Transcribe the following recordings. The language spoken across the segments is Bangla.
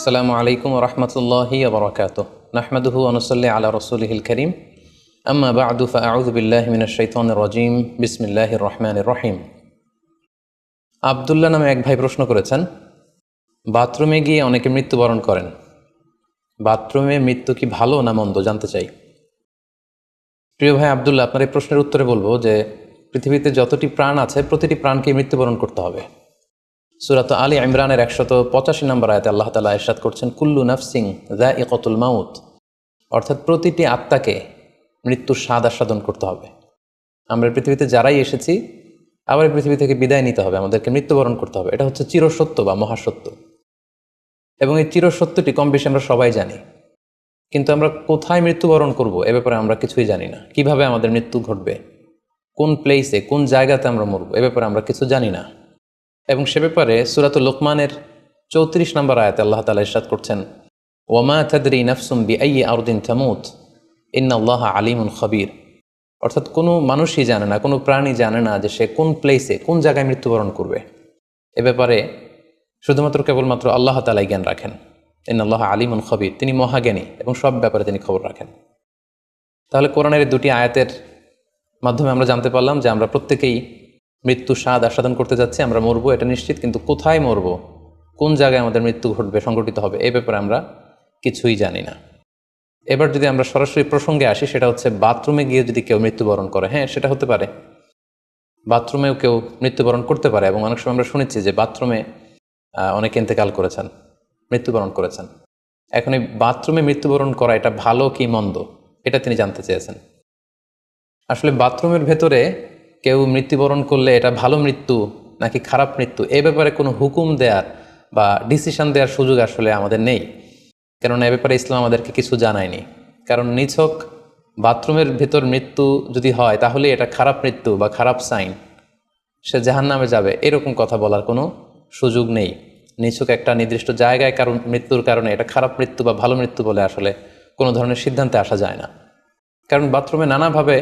আসসালামু আলাইকুম ওয়া রাহমাতুল্লাহি ওয়া বারাকাতুহু নাহমাদুহু ওয়া নুসাল্লি আলা রাসূলিহিল কারীম আম্মা বা'দু ফাআউযু বিল্লাহি মিনাশ শাইতানির রাজীম বিসমিল্লাহির রহমানির রহিম। আব্দুল্লাহ নামে এক ভাই প্রশ্ন করেছেন, বাথরুমে গিয়ে অনেকে মৃত্যুবরণ করেন, বাথরুমে মৃত্যু কি ভালো না মন্দ জানতে চাই। প্রিয় ভাই আব্দুল্লাহ, আপনার এই প্রশ্নের উত্তরে বলবো যে পৃথিবীতে যতটি প্রাণ আছে প্রতিটি প্রাণকে মৃত্যুবরণ করতে হবে। সূরাত আলী ইমরানের 185 নম্বর আয়াতে আল্লাহ তাআলা ইরশাদ করছেন, কুল্লু নাফসিন যায়িকাতুল মাউত, অর্থাৎ প্রতিটি আত্মাকে মৃত্যুর স্বাদ আস্বাদন করতে হবে। আমরা পৃথিবীতে যারাই এসেছি আবার এই পৃথিবী থেকে বিদায় নিতে হবে, আমাদেরকে মৃত্যুবরণ করতে হবে। এটা হচ্ছে চিরসত্য বা মহাসত্য, এবং এই চিরসত্যটি কম বেশি আমরা সবাই জানি। কিন্তু আমরা কোথায় মৃত্যুবরণ করব এ ব্যাপারে আমরা কিছুই জানি না। কিভাবে আমাদের মৃত্যু ঘটবে, কোন প্লেসে কোন জায়গাতে আমরা মরব এ ব্যাপারে আমরা কিছু জানি না। এবং সে ব্যাপারে সূরাতুল লুকমানের 34 নম্বর আয়াতে আল্লাহ তাআলা ইরশাদ করছেন, ওয়ামা তাদরি নাফসুম বিআইয়ি আরদিন তামুত ইন্নাল্লাহা আলিমুন খাবীর, অর্থাৎ কোনো মানুষই জানে না, কোনো প্রাণী জানে না যে সে কোন প্লেসে কোন জায়গায় মৃত্যুবরণ করবে। এ ব্যাপারে শুধুমাত্র কেবলমাত্র আল্লাহ তাআলাই জ্ঞান রাখেন। ইন্নাল্লাহা আলিমুন খাবীর, তিনি মহাজ্ঞানী এবং সব ব্যাপারে তিনি খবর রাখেন। তাহলে কোরআনের এই দুটি আয়াতের মাধ্যমে আমরা জানতে পারলাম যে আমরা প্রত্যেকেই মৃত্যু স্বাদ আস্বাদন করতে যাচ্ছি, আমরা মরবো এটা নিশ্চিত, কিন্তু কোথায় মরবো, কোন জায়গায় আমাদের মৃত্যু ঘটবে, সংঘটিত হবে, এই ব্যাপারে আমরা কিছুই জানি না। এবার যদি আমরা সরাসরি প্রসঙ্গে আসি, সেটা হচ্ছে বাথরুমে গিয়ে যদি কেউ মৃত্যুবরণ করে, হ্যাঁ সেটা হতে পারে, বাথরুমেও কেউ মৃত্যুবরণ করতে পারে। এবং অনেক সময় আমরা শুনেছি যে বাথরুমে অনেকে ইন্তেকাল করেছেন, মৃত্যুবরণ করেছেন। এখন এই বাথরুমে মৃত্যুবরণ করা এটা ভালো কি মন্দ, এটা তিনি জানতে চেয়েছেন। আসলে বাথরুমের ভেতরে কেউ মৃত্যুবরণ করলে এটা ভালো মৃত্যু নাকি খারাপ মৃত্যু, এ ব্যাপারে কোনো হুকুম দেওয়ার বা ডিসিশন দেওয়ার সুযোগ আসলে আমাদের নেই, কেননা এ ব্যাপারে ইসলাম আমাদেরকে কিছু জানায়নি। কারণ নিছক বাথরুমের ভেতর মৃত্যু যদি হয় তাহলে এটা খারাপ মৃত্যু বা খারাপ সাইন, সে জাহান্নামে যাবে, এরকম কথা বলার কোনো সুযোগ নেই। নিছক একটা নির্দিষ্ট জায়গায় কারণ মৃত্যুর কারণে এটা খারাপ মৃত্যু বা ভালো মৃত্যু বলে আসলে কোনো ধরনের সিদ্ধান্তে আসা যায় না। কারণ বাথরুমে নানাভাবে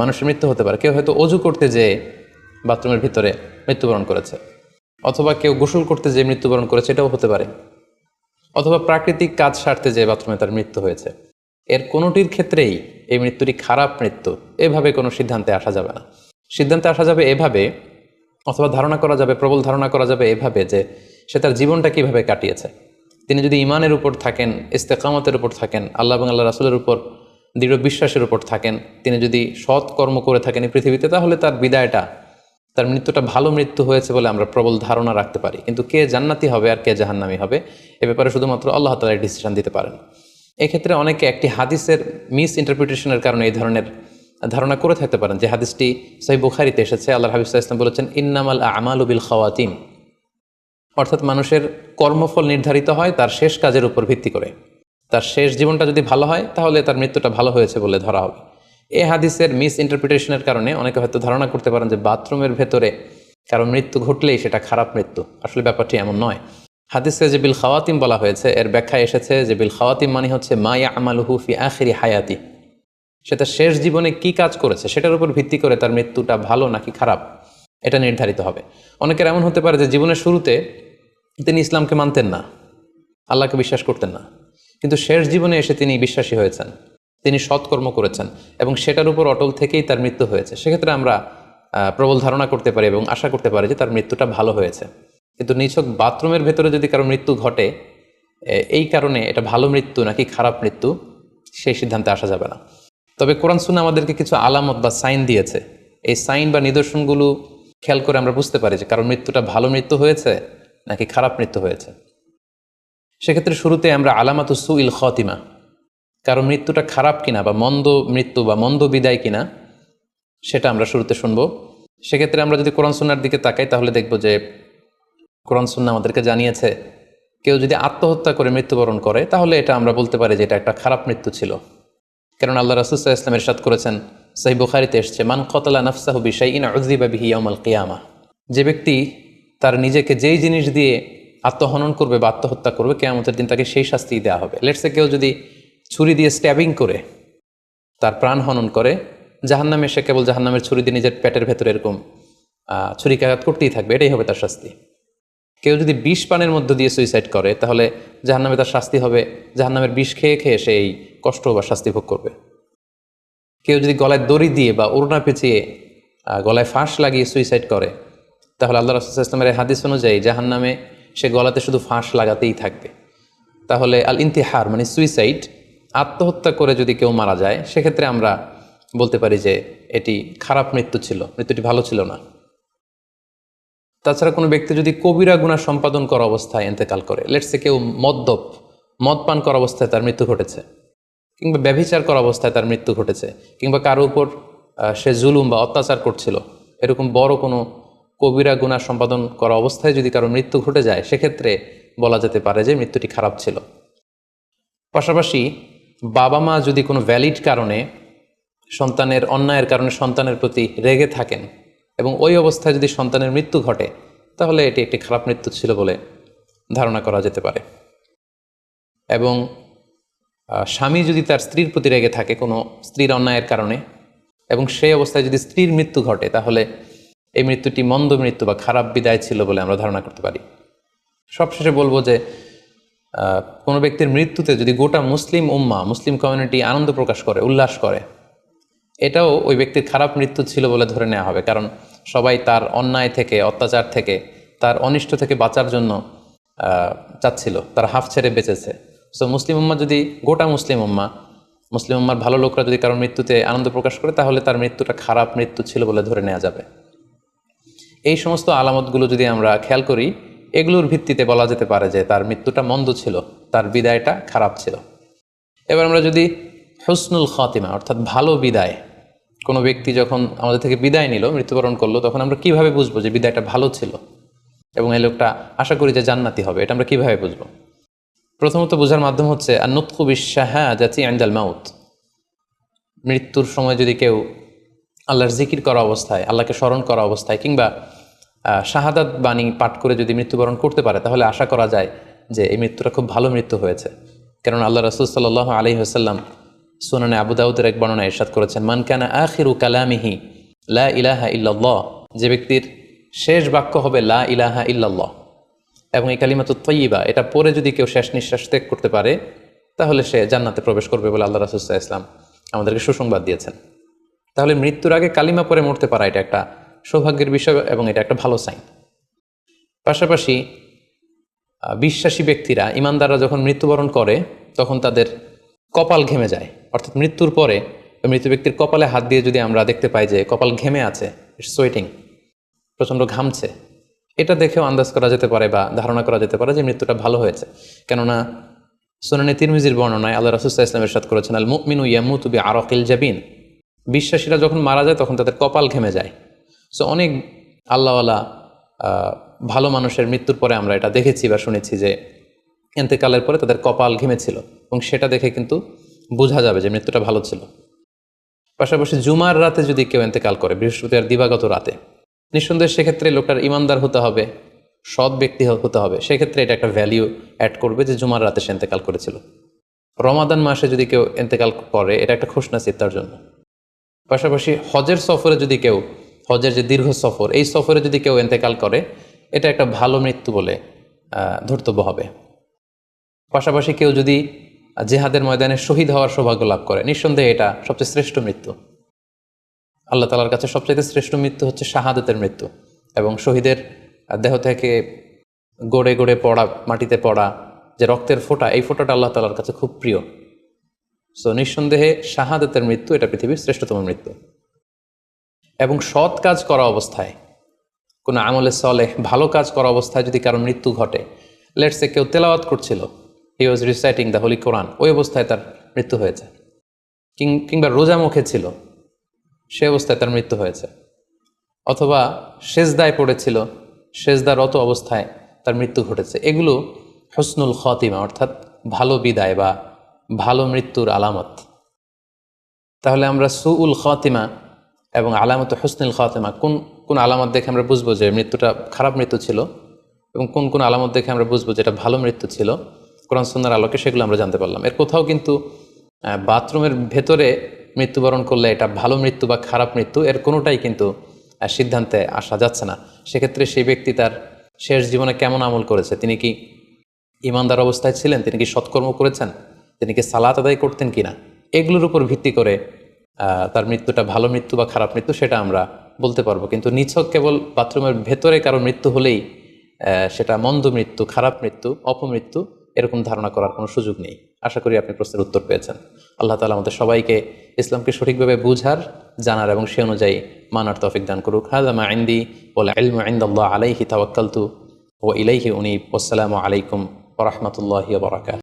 মানুষের মৃত্যু হতে পারে। কেউ হয়তো অজু করতে যেয়ে বাথরুমের ভিতরে মৃত্যুবরণ করেছে, অথবা কেউ গোসল করতে যেয়ে মৃত্যুবরণ করেছে, এটাও হতে পারে, অথবা প্রাকৃতিক কাজ সারতে যেয়ে বাথরুমে তার মৃত্যু হয়েছে। এর কোনোটির ক্ষেত্রেই এই মৃত্যুটি খারাপ মৃত্যু এভাবে কোনো সিদ্ধান্তে আসা যাবে না। সিদ্ধান্তে আসা যাবে এভাবে, অথবা ধারণা করা যাবে, প্রবল ধারণা করা যাবে এভাবে যে সে তার জীবনটা কিভাবে কাটিয়েছে। তিনি যদি ইমানের উপর থাকেন, ইস্তেকামতের উপর থাকেন, আল্লাহ এবং আল্লাহ রাসূলের উপর দৃঢ় বিশ্বাসের উপর থাকেন, তিনি যদি সৎ কর্ম করে থাকেন এই পৃথিবীতে, তাহলে তার বিদায়টা, তার মৃত্যুটা ভালো মৃত্যু হয়েছে বলে আমরা প্রবল ধারণা রাখতে পারি। কিন্তু কে জান্নাতি হবে আর কে জাহান্নামী হবে এ ব্যাপারে শুধুমাত্র আল্লাহ তাআলা ডিসিশন দিতে পারেন। এক্ষেত্রে অনেকে একটি হাদিসের মিস ইন্টারপ্রিটেশনের কারণে এই ধরনের ধারণা করে থাকতে পারেন যে হাদিসটি সহিহ বুখারীতে এসেছে। আল্লাহর হাবিব সাল্লাল্লাহু আলাইহি ওয়াসাল্লাম বলেছেন, ইন্নামাল আমালু বিল খাওয়াতিম, অর্থাৎ মানুষের কর্মফল নির্ধারিত হয় তার শেষ কাজের উপর ভিত্তি করে। তার শেষ জীবনটা যদি ভালো হয় তাহলে তার মৃত্যুটা ভালো হয়েছে বলে ধরা হবে। এই হাদিসের মিস ইন্টারপ্রিটেশনের কারণে অনেকে হয়তো ধারণা করতে পারেন যে বাথরুমের ভেতরে কারো মৃত্যু ঘটলেই সেটা খারাপ মৃত্যু। আসলে ব্যাপারটি এমন নয়। হাদিসে যে বিল খাওয়াতিম বলা হয়েছে, এর ব্যাখ্যা এসেছে যে বিল খাওয়াতিম মানে হচ্ছে মা ইয়ামালুহু ফি আখিরি হায়াতি, সে তার শেষ জীবনে কি কাজ করেছে সেটার উপর ভিত্তি করে তার মৃত্যুটা ভালো নাকি খারাপ এটা নির্ধারিত হবে। অনেকের এমন হতে পারে যে জীবনের শুরুতে তিনি ইসলামকে মানতেন না, আল্লাহকে বিশ্বাস করতেন না, কিন্তু শেষ জীবনে এসে তিনি বিশ্বাসী হয়েছেন, তিনি সৎকর্ম করেছেন এবং সেটার উপর অটল থেকেই তার মৃত্যু হয়েছে। সেক্ষেত্রে আমরা প্রবল ধারণা করতে পারি এবং আশা করতে পারি যে তার মৃত্যুটা ভালো হয়েছে। কিন্তু নিছক বাথরুমের ভেতরে যদি কারো মৃত্যু ঘটে এই কারণে এটা ভালো মৃত্যু নাকি খারাপ মৃত্যু সেই সিদ্ধান্তে আসা যাবে না। তবে কোরআন সুন্নাহ আমাদেরকে কিছু আলামত বা সাইন দিয়েছে। এই সাইন বা নিদর্শনগুলো খেয়াল করে আমরা বুঝতে পারি যে কারো মৃত্যুটা ভালো মৃত্যু হয়েছে নাকি খারাপ মৃত্যু হয়েছে। সেক্ষেত্রে শুরুতে আমরা আলামাতু সুইল খাতিমা, কারো মৃত্যুটা খারাপ কিনা বা মন্দ মৃত্যু বা মন্দ বিদায় কিনা সেটা আমরা শুরুতে শুনবো। সেক্ষেত্রে আমরা যদি কোরআন সুন্নাহর দিকে তাকাই তাহলে দেখব যে কোরআন সুন্নাহ আমাদেরকে জানিয়েছে কেউ যদি আত্মহত্যা করে মৃত্যুবরণ করে তাহলে এটা আমরা বলতে পারি যে এটা একটা খারাপ মৃত্যু ছিল। কারণ আল্লাহ রাসূল সাল্লাল্লাহু আলাইহি ওয়াসাল্লাম ইরশাদ করেছেন, সহিহ বুখারীতে এসেছে, মান কাতালা নাফসাহু বিশাইইন উযিবা বিহি ইয়াউমাল কিয়ামাহ, যে ব্যক্তি তার নিজেকে যেই জিনিস দিয়ে আত্মহনন করবে বা আত্মহত্যা করবে, কিয়ামতের দিন তাকে সেই শাস্তি দেওয়া হবে। লেটসে কেউ যদি ছুরি দিয়ে স্ট্যাবিং করে তার প্রাণ হনন করে, জাহান্নামে সে কেবল জাহান্নামের ছুরি দিয়ে নিজের পেটের ভেতরে এরকম ছুরিকাঘাত করতেই থাকবে, এটাই হবে তার শাস্তি। কেউ যদি বিষ পানের মধ্য দিয়ে সুইসাইড করে তাহলে জাহান্নামে তার শাস্তি হবে, জাহান্নামের বিষ খেয়ে খেয়ে সেই কষ্ট বা শাস্তি ভোগ করবে। কেউ যদি গলায় দড়ি দিয়ে বা ওড়না পেঁচিয়ে গলায় ফাঁস লাগিয়ে সুইসাইড করে তাহলে আল্লাহ রাসূল সাল্লাল্লাহু আলাইহি ওয়াসাল্লামের হাদিস অনুযায়ী জাহান্নামে সে গলাতে শুধু ফাঁস লাগাতেই থাকবে। তাহলে আল ইন্তিহার মানে সুইসাইড, আত্মহত্যা করে যদি কেউ মারা যায় সেক্ষেত্রে আমরা বলতে পারি যে এটি খারাপ মৃত্যু ছিল, মৃত্যুটি ভালো ছিল না। তাছাড়া কোনো ব্যক্তি যদি কবিরা গুনাহ সম্পাদন করা অবস্থায় ইন্তেকাল করে, লেটসে কেউ মদ পান করা অবস্থায় তার মৃত্যু ঘটেছে, কিংবা ব্যভিচার করা অবস্থায় তার মৃত্যু ঘটেছে, কিংবা কারো উপর সে জুলুম বা অত্যাচার করছিল, এরকম বড় কোনো কবিরা গুনাহ সম্পাদন করা অবস্থায় যদি কারো মৃত্যু ঘটে যায় সেক্ষেত্রে বলা যেতে পারে যে মৃত্যুটি খারাপ ছিল। পাশাপাশি বাবা মা যদি কোনো ভ্যালিড কারণে সন্তানের অন্যায়ের কারণে সন্তানের প্রতি রেগে থাকেন এবং ওই অবস্থায় যদি সন্তানের মৃত্যু ঘটে তাহলে এটি একটি খারাপ মৃত্যু ছিল বলে ধারণা করা যেতে পারে। এবং স্বামী যদি তার স্ত্রীর প্রতি রেগে থাকে কোনো স্ত্রীর অন্যায়ের কারণে এবং সেই অবস্থায় যদি স্ত্রীর মৃত্যু ঘটে তাহলে এই মৃত্যুটি মন্দ মৃত্যু বা খারাপ বিদায় ছিল বলে আমরা ধারণা করতে পারি। সবশেষে বলবো যে কোনো ব্যক্তির মৃত্যুতে যদি গোটা মুসলিম উম্মাহ, মুসলিম কমিউনিটি আনন্দ প্রকাশ করে, উল্লাস করে, এটাও ওই ব্যক্তির খারাপ মৃত্যু ছিল বলে ধরে নেওয়া হবে, কারণ সবাই তার অন্যায় থেকে, অত্যাচার থেকে, তার অনিষ্ট থেকে বাঁচার জন্য চাচ্ছিল, তার হাফ ছেড়ে বেঁচেছে। সো মুসলিম উম্মাহ যদি গোটা মুসলিম উম্মার ভালো লোকরা যদি কারোর মৃত্যুতে আনন্দ প্রকাশ করে তাহলে তার মৃত্যুটা খারাপ মৃত্যু ছিল বলে ধরে নেওয়া যাবে। এই সমস্ত আলামতগুলো যদি আমরা খেয়াল করি এগুলোর ভিত্তিতে বলা যেতে পারে যে তার মৃত্যুটা মন্দ ছিল, তার বিদায়টা খারাপ ছিল। এবার আমরা যদি হুসনুল খাতিমা অর্থাৎ ভালো বিদায়, কোনো ব্যক্তি যখন আমাদের থেকে বিদায় নিল, মৃত্যুবরণ করলো, তখন আমরা কিভাবে বুঝবো যে বিদায়টা ভালো ছিল এবং এই লোকটা আশা করি যে জান্নাতি হবে, এটা আমরা কিভাবে বুঝবো? প্রথমত বোঝার মাধ্যম হচ্ছে আন-নুতকু বিশ-শাহাদাতি ইনদাল মাউত। মৃত্যুর সময় যদি কেউ আল্লাহর জিকির করা অবস্থায়, আল্লাহকে স্মরণ করা অবস্থায় কিংবা শাহাদাত বাণী পাঠ করে যদি মৃত্যুবরণ করতে পারে তাহলে আশা করা যায় যে এই মৃত্যুটা খুব ভালো মৃত্যু হয়েছে। কারণ আল্লাহ রাসূল সাল্লাল্লাহু আলাইহি ওয়াসাল্লাম সুনানে আবু দাউদের এক বর্ণনায় ইরশাদ করেছেন, মান কানা আখিরু কালামিহি লা ইলাহা ইল্লাল্লাহ, যে ব্যক্তির শেষ বাক্য হবে লা ইলাহা ইল্লাল্লাহ এবং এই কালিমাতুত তাইয়্যিবা, এটা পরে যদি কেউ শেষ নিঃশ্বাস ত্যাগ করতে পারে তাহলে সে জান্নাতে প্রবেশ করবে বলে আল্লাহ রাসূল সাল্লাল্লাহু আলাইহি ওয়াসাল্লাম আমাদেরকে সুসংবাদ দিয়েছেন। তাহলে মৃত্যুর আগে কালিমা পরে মরতে পারা এটা একটা সৌভাগ্যের বিষয় এবং এটা একটা ভালো সাইন। পাশাপাশি বিশ্বাসী ব্যক্তিরা, ইমানদাররা যখন মৃত্যুবরণ করে তখন তাদের কপাল ঘেমে যায়, অর্থাৎ মৃত্যুর পরে মৃত ব্যক্তির কপালে হাত দিয়ে যদি আমরা দেখতে পাই যে কপাল ঘেমে আছে, সোয়েটিং, প্রচণ্ড ঘামছে, এটা দেখেও আন্দাজ করা যেতে পারে বা ধারণা করা যেতে পারে যে মৃত্যুটা ভালো হয়েছে। কেননা সুনানে তিরমিজির বর্ণনায় আল্লাহ রাসূল সাল্লাল্লাহু আলাইহি ওয়াসাল্লাম ইরশাদ করেছেন, আল মুমিনু ইয়ামুতু বিআরাকিল জাবিন, বিশ্বাসীরা যখন মারা যায় তখন তাদের কপাল ঘেমে যায়। সো অনেক আল্লাহওয়ালা ভালো মানুষের মৃত্যুর পরে আমরা এটা দেখেছি বা শুনেছি যে ইন্তেকালের পরে তাদের কপাল ঘেমেছিল এবং সেটা দেখে কিন্তু বোঝা যাবে যে মৃত্যুটা ভালো ছিল। পাশাপাশি জুমার রাতে যদি কেউ ইন্তেকাল করে, বৃহস্পতিবার দিবাগত রাতে, নিঃসন্দেহে সেক্ষেত্রে লোকটার ইমানদার হতে হবে, সৎ ব্যক্তি হতে হবে। সেক্ষেত্রে এটা একটা ভ্যালিউ অ্যাড করবে যে জুমার রাতে সে ইন্তেকাল করেছিল। রমাদান মাসে যদি কেউ ইন্তেকাল করে এটা একটা খুশনসিব তার জন্য। পাশাপাশি হজের সফরে যদি কেউ, হজের যে দীর্ঘ সফর, এই সফরে যদি কেউ ইন্তেকাল করে এটা একটা ভালো মৃত্যু বলে ধর্তব্য হবে। পাশাপাশি কেউ যদি জিহাদের ময়দানে শহীদ হওয়ার সৌভাগ্য লাভ করে, নিঃসন্দেহে এটা সবচেয়ে শ্রেষ্ঠ মৃত্যু। আল্লাহ তাআলার কাছে সবচেয়ে শ্রেষ্ঠ মৃত্যু হচ্ছে শাহাদাতের মৃত্যু, এবং শহীদের দেহ থেকে গড়ে গড়ে পড়া, মাটিতে পড়া যে রক্তের ফোঁটা, এই ফোঁটাটা আল্লাহ তাআলার কাছে খুব প্রিয়। সো নিঃসন্দেহে শাহাদাতের মৃত্যু এটা পৃথিবীর শ্রেষ্ঠতম মৃত্যু। এবং সৎ কাজ করা অবস্থায়, কোনো আমলে সলেহ ভালো কাজ করা অবস্থায় যদি কারো মৃত্যু ঘটে, লেটসে কেউ তেলাওয়াত করছিল, হি ওয়াজ রিসাইটিং দ্য হোলি কোরআন, ওই অবস্থায় তার মৃত্যু হয়েছে, কিংবা রোজা মুখে ছিল, সে অবস্থায় তার মৃত্যু হয়েছে, অথবা সেজদায় পড়েছিল, সেজদারত অবস্থায় তার মৃত্যু ঘটেছে। এগুলো হুসনুল খাতিমা অর্থাৎ ভালো বিদায় বা ভালো মৃত্যুর আলামত। তাহলে আমরা সুউল খাতিমা এবং আলামত হুসনুল খাতিমা কোন কোন আলামত দেখে আমরা বুঝবো যে মৃত্যুটা খারাপ মৃত্যু ছিল এবং কোন কোন আলামত দেখে আমরা বুঝবো যে এটা ভালো মৃত্যু ছিল, কোরআন সুন্নাহর আলোকে সেগুলো আমরা জানতে পারলাম। এর কোথাও কিন্তু বাথরুমের ভেতরে মৃত্যুবরণ করলে এটা ভালো মৃত্যু বা খারাপ মৃত্যু এর কোনোটাই কিন্তু সিদ্ধান্তে আসা যাচ্ছে না। সেক্ষেত্রে সেই ব্যক্তি তার শেষ জীবনে কেমন আমল করেছে, তিনি কি ইমানদার অবস্থায় ছিলেন, তিনি কি সৎকর্ম করেছেন, তিনি কি সালাত আদায় করতেন কিনা, এগুলোর উপর ভিত্তি করে তার মৃত্যুটা ভালো মৃত্যু বা খারাপ মৃত্যু সেটা আমরা বলতে পারবো। কিন্তু নিছক কেবল বাথরুমের ভেতরে কারো মৃত্যু হলেই সেটা মন্দ মৃত্যু, খারাপ মৃত্যু, অপমৃত্যু, এরকম ধারণা করার কোনো সুযোগ নেই। আশা করি আপনি প্রশ্নের উত্তর পেয়েছেন। আল্লাহ তাআলা আমাদের সবাইকে ইসলামকে সঠিকভাবে বুঝার, জানার এবং সে অনুযায়ী মানার তৌফিক দান করুক। হাযা মা ইনদি ওয়াল ইলমু ইনদাল্লাহ আলাইহি তাওয়াক্কালতু ওয়া ইলাইহি উনীব। আসসালামু আলাইকুম ওয়া রাহমাতুল্লাহি ওয়া বারাকাতুহু।